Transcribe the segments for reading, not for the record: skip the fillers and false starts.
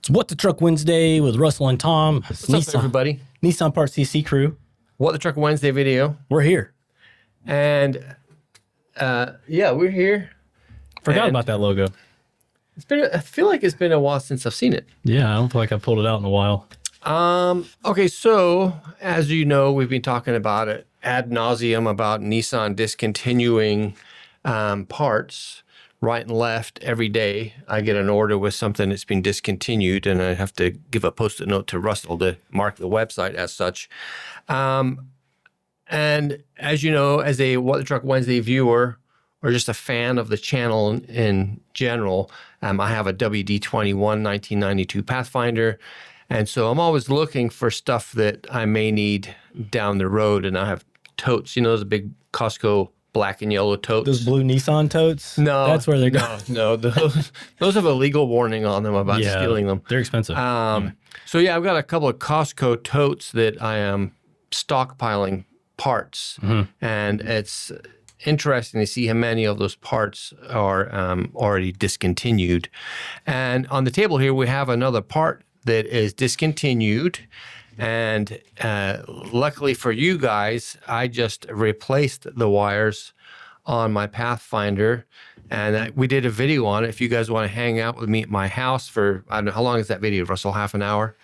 It's What the Truck Wednesday with Russell and Tom. What's up, everybody? Nissan Parts CC crew. What the Truck Wednesday video. We're here. And yeah, we're here. Forgot about that logo. It's been. I feel like it's been a while since I've seen it. Yeah, I don't feel like I pulled it out in a while. Okay, so as you know, we've been talking about it ad nauseum about Nissan discontinuing parts right and left every day. I get an order with something that's been discontinued, and I have to give a post-it note to Russell to mark the website as such. And as you know, as a What the Truck Wednesday viewer, or just a fan of the channel in general, I have a WD-21 1992 Pathfinder. And so I'm always looking for stuff that I may need down the road. And I have totes, you know, those big Costco black and yellow totes. Those blue Nissan totes? No. That's where they're going. No, those have a legal warning on them about stealing them. They're expensive. So yeah, I've got a couple of Costco totes that I am stockpiling parts. And it's interesting to see how many of those parts are already discontinued. And on the table here, we have another part that is discontinued. And luckily for you guys, I just replaced the wires on my Pathfinder. And we did a video on it. If you guys want to hang out with me at my house for, I don't know, how long is that video, Russell? Half an hour?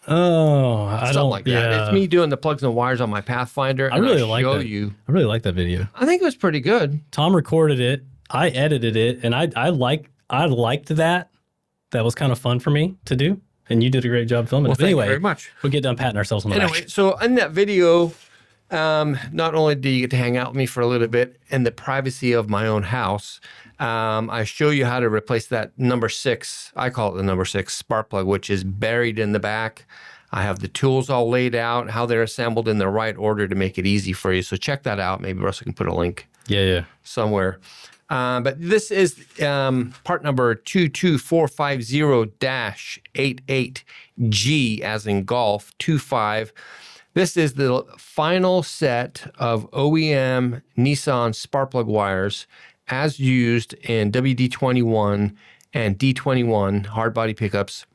Oh, Something like that. It's me doing the plugs and wires on my Pathfinder. I really like that. I really like that video. I think it was pretty good. Tom recorded it. I edited it, and I liked that. That was kind of fun for me to do, and you did a great job filming it. But Thank anyway, you very much. We'll get done patting ourselves on the back. Anyway, so in that video, not only do you get to hang out with me for a little bit in the privacy of my own house, I show you how to replace that number 6, I call it the number 6 spark plug, which is buried in the back. I have the tools all laid out, how they're assembled in the right order to make it easy for you. So check that out. Maybe Russell can put a link somewhere. But this is part number 22450-88G, as in golf, 25. This is the final set of OEM Nissan spark plug wires as used in WD-21 and D21 hard body pickups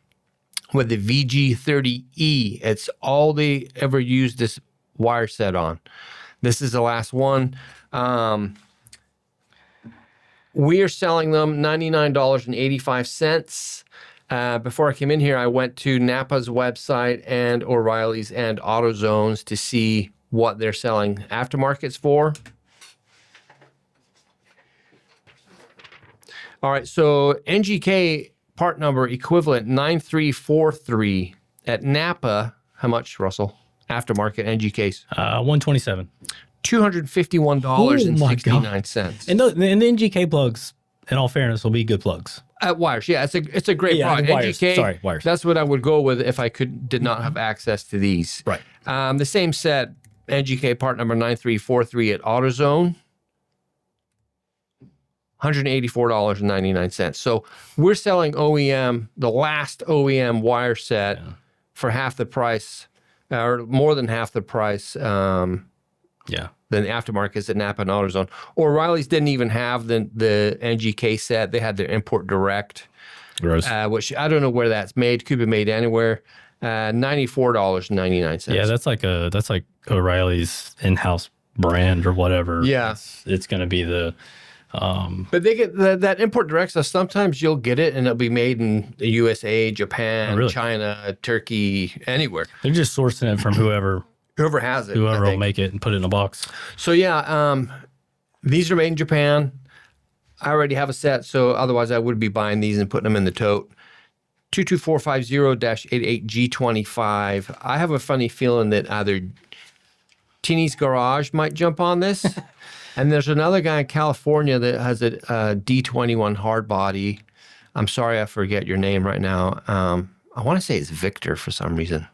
with the VG30E. It's all they ever used this wire set on. This is the last one. We are selling them $99.85. Before I came in here, I went to Napa's website and O'Reilly's and AutoZone's to see what they're selling aftermarkets for. All right, so NGK part number equivalent 9343 at Napa. How much, Russell? Aftermarket NGKs? 127. $251.69. And the NGK plugs, in all fairness, will be good plugs. Wires, yeah, it's a great product. Wires. NGK, Sorry, wires. That's what I would go with if I did not have access to these. Right. The same set, NGK part number 9343 at AutoZone, $184.99. So we're selling OEM, the last OEM wire set for half the price, or more than half the price. Than the aftermarkets at Napa and AutoZone. O'Reilly's didn't even have the NGK set. They had their import direct, which I don't know where that's made. Could be made anywhere. $94.99. Yeah, that's like O'Reilly's in-house brand or whatever. Yeah, it's going to be the. But they get that import direct stuff. Sometimes you'll get it and it'll be made in the USA, Japan, China, Turkey, anywhere. They're just sourcing it from whoever has it. Whoever will make it and put it in a box. So yeah, these are made in Japan. I already have a set, so otherwise I would be buying these and putting them in the tote. 22450-88G25. I have a funny feeling that either Teeny's Garage might jump on this. And there's another guy in California that has a D21 hard body. I'm sorry, I forget your name right now. I want to say it's Victor for some reason.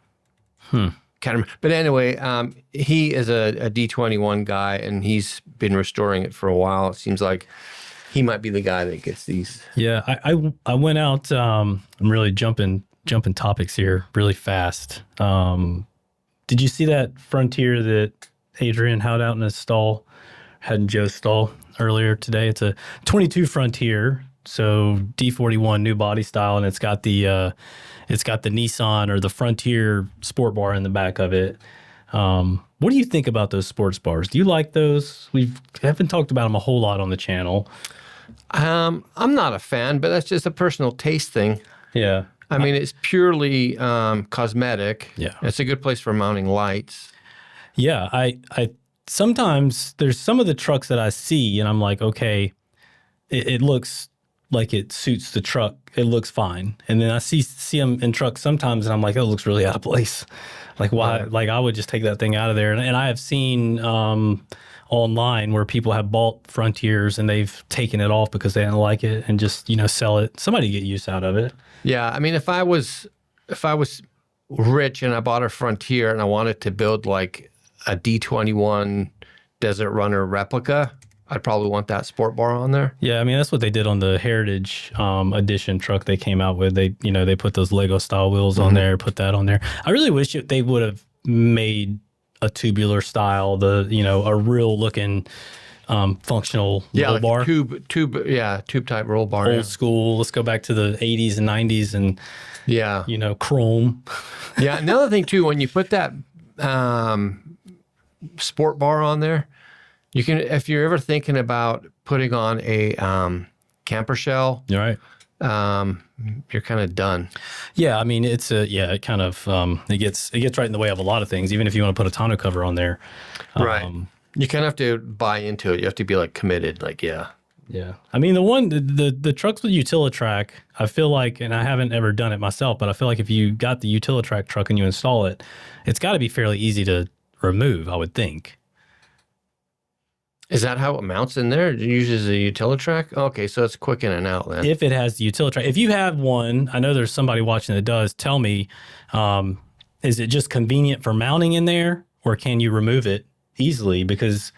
Can't remember. But anyway, he is a D21 guy, and he's been restoring it for a while. It seems like he might be the guy that gets these. Yeah, I went out. I'm really jumping topics here really fast. Did you see that Frontier that Adrian had out in his stall? Had in Joe's stall earlier today. It's a 22 Frontier. So D41 new body style, and it's got the Nissan or the Frontier sport bar in the back of it. What do you think about those sports bars? Do you like those? We haven't talked about them a whole lot on the channel. I'm not a fan, but that's just a personal taste thing. Yeah. I mean, it's purely cosmetic. Yeah. It's a good place for mounting lights. Yeah. I sometimes there's some of the trucks that I see and I'm like, okay, it looks like it suits the truck. It looks fine. And then I see them in trucks sometimes and I'm like, oh, it looks really out of place. Like why? Right. Like I would just take that thing out of there. And I have seen online where people have bought Frontiers and they've taken it off because they didn't like it and just, sell it. Somebody get use out of it. Yeah, I mean, if I was rich and I bought a Frontier and I wanted to build like a D21 Desert Runner replica, I'd probably want that sport bar on there. Yeah, I mean that's what they did on the Heritage Edition truck they came out with. They they put those Lego style wheels on there, put that on there. I really wish they would have made a tubular style, a real looking functional roll like bar. Tube type roll bar. Old school. Let's go back to the 80s and 90s and chrome. Yeah, another thing too, when you put that sport bar on there, you can, if you're ever thinking about putting on a camper shell, You're right. you're kind of done. Yeah, I mean it kind of it gets right in the way of a lot of things. Even if you want to put a tonneau cover on there, Right. You kind of have to buy into it. You have to be like committed. Like, yeah. I mean the trucks with Utilitrack, I feel like, and I haven't ever done it myself, but I feel like if you got the Utilitrack truck and you install it, it's got to be fairly easy to remove, I would think. Is that how it mounts in there? It uses a Utilitrack? Okay, so it's quick in and out then. If it has the Utilitrack, if you have one, I know there's somebody watching that does. Tell me, is it just convenient for mounting in there, or can you remove it easily? Because,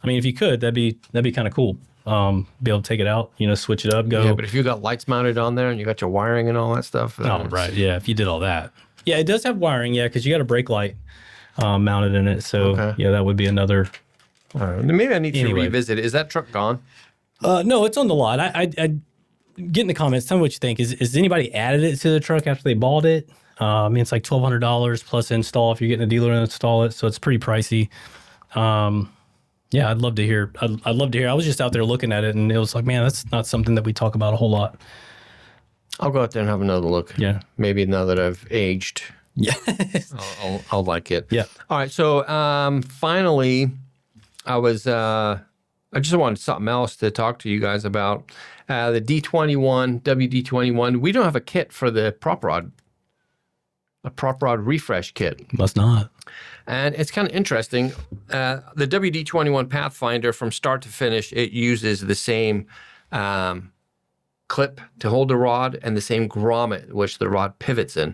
I mean, if you could, that'd be kind of cool. Be able to take it out, switch it up, go. Yeah, but if you got lights mounted on there and you got your wiring and all that stuff. Oh, right. Yeah, if you did all that. Yeah, it does have wiring, because you got a brake light mounted in it. So, yeah, that would be another. All right. Maybe I need to revisit it. Is that truck gone? No, it's on the lot. I get in the comments. Tell me what you think. Is anybody added it to the truck after they bought it? I mean, it's like $1,200 plus install if you're getting a dealer to install it. So it's pretty pricey. Yeah, I'd love to hear. I'd love to hear. I was just out there looking at it, and it was like, man, that's not something that we talk about a whole lot. I'll go out there and have another look. Yeah. Maybe now that I've aged. Yeah. I'll like it. Yeah. All right. So finally, I just wanted something else to talk to you guys about. The D21, WD21. We don't have a kit for the prop rod. A prop rod refresh kit. Must not. And it's kind of interesting. The WD21 Pathfinder, from start to finish, it uses the same clip to hold the rod and the same grommet, which the rod pivots in.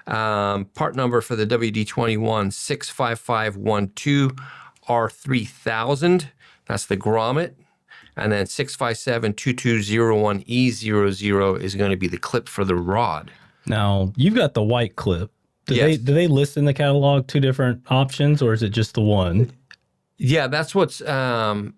Part number for the WD21, 65512 R3000. That's the grommet. And then 6572201E00 is going to be the clip for the rod. Now, you've got the white clip. Do they list in the catalog two different options, or is it just the one? Yeah, that's what's no,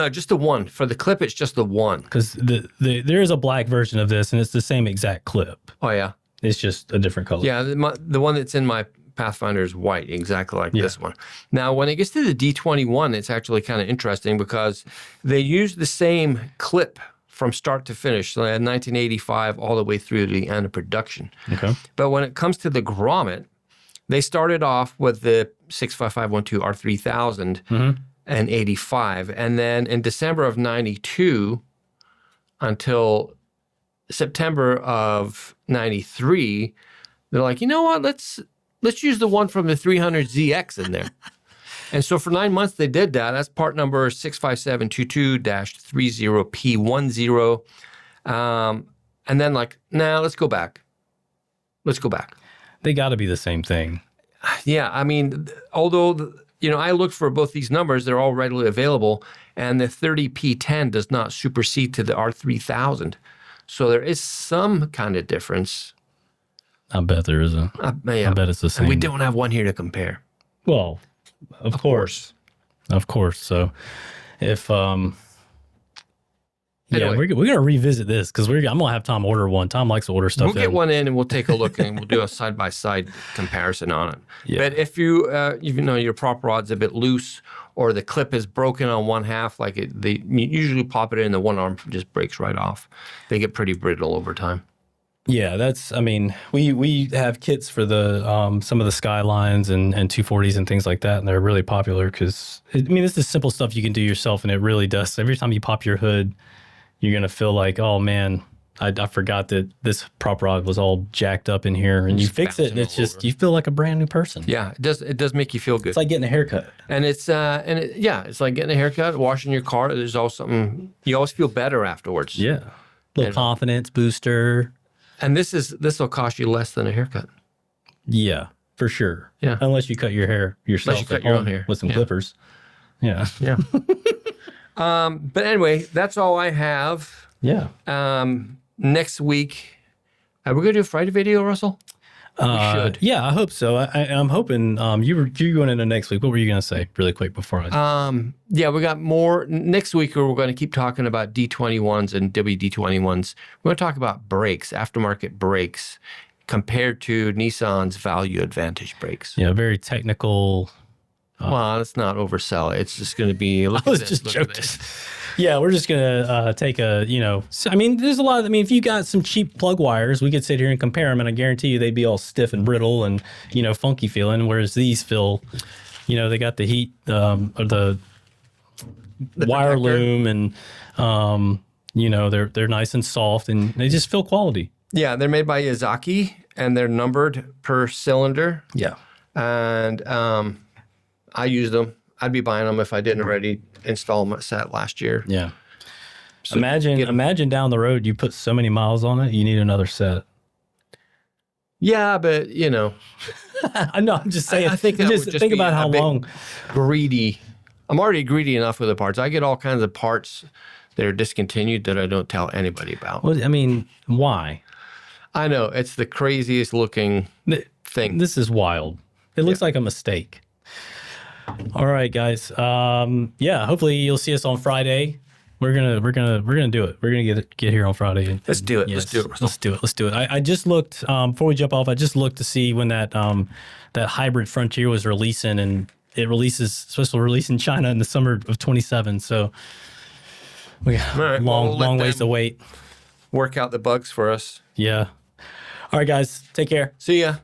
just the one. For the clip, it's just the one. Because there is a black version of this, and it's the same exact clip. Oh, yeah. It's just a different color. Yeah, the one that's in my Pathfinder is white, exactly like this one. Now, when it gets to the D21, it's actually kind of interesting because they use the same clip from start to finish, so 1985 all the way through to the end of production. Okay. But when it comes to the grommet, they started off with the 65512 R3000 and 85. And then in December of 92 until September of 93, they're like, you know what, let's use the one from the 300ZX in there. And so for 9 months, they did that. That's part number 65722-30P10. And then like, nah, let's go back. Let's go back. They got to be the same thing. Yeah, I mean, although, I looked for both these numbers, they're all readily available, and the 30P10 does not supersede to the R3000. So there is some kind of difference. I bet there is I bet it's the same. And we don't have one here to compare. Well, of course. Of course. So if Yeah, Anyway. we're gonna revisit this because I'm gonna have Tom order one. Tom likes to order stuff. We'll get one in and we'll take a look and we'll do a side-by-side comparison on it. Yeah. But if you, even though your prop rod's a bit loose or the clip is broken on one half, like they usually pop it in, the one arm just breaks right off. They get pretty brittle over time. Yeah, I mean, we have kits for the some of the Skylines and 240s and things like that, and they're really popular because, I mean, this is simple stuff you can do yourself, and it really does. Every time you pop your hood, you're going to feel like, oh, man, I forgot that this prop rod was all jacked up in here, and you fix it, and it's just, you feel like a brand new person. Yeah, it does make you feel good. It's like getting a haircut. And it's like getting a haircut, washing your car. There's always something, you always feel better afterwards. Yeah. Little confidence booster. And this will cost you less than a haircut. Yeah, for sure. Yeah. Unless you cut your hair yourself. Unless you cut at your home own hair. with some clippers. Yeah. Yeah. But anyway, that's all I have. Yeah. Next week, are we going to do a Friday video, Russell? We should. Yeah, I hope so. I'm hoping you were going into next week. What were you going to say really quick before I? Yeah, we got more next week. We're going to keep talking about D21s and WD21s. We're going to talk about brakes, aftermarket brakes, compared to Nissan's Value Advantage brakes. Yeah, very technical. Well, let's not oversell it. It's just going to be. Look I was at just this, look at joking. this. Yeah, we're just gonna take a, I mean, there's a lot of, I mean, if you got some cheap plug wires, we could sit here and compare them, and I guarantee you they'd be all stiff and brittle and, funky feeling, whereas these feel, they got the heat, or the wire protector. loom, and, they're nice and soft, and they just feel quality. Yeah, they're made by Yazaki, and they're numbered per cylinder. Yeah. And I use them. I'd be buying them if I didn't already install them at set last year. Yeah. So Imagine down the road, you put so many miles on it, you need another set. Yeah, but I know. I'm just saying. I think that just would just think be about how a bit long. greedy. I'm already greedy enough with the parts. I get all kinds of parts that are discontinued that I don't tell anybody about. Well, I mean, why? I know it's the craziest looking thing. This is wild. It looks like a mistake. All right, guys. Yeah. Hopefully, you'll see us on Friday. We're gonna do it. We're gonna get here on Friday. Let's do it. Yes, Let's do it. Let's do it. I just looked before we jump off. I just looked to see when that hybrid Frontier was releasing, and supposed to release in China in the summer of 27. So we got All right, we'll let long ways them to wait. Work out the bugs for us. Yeah. All right, guys. Take care. See ya.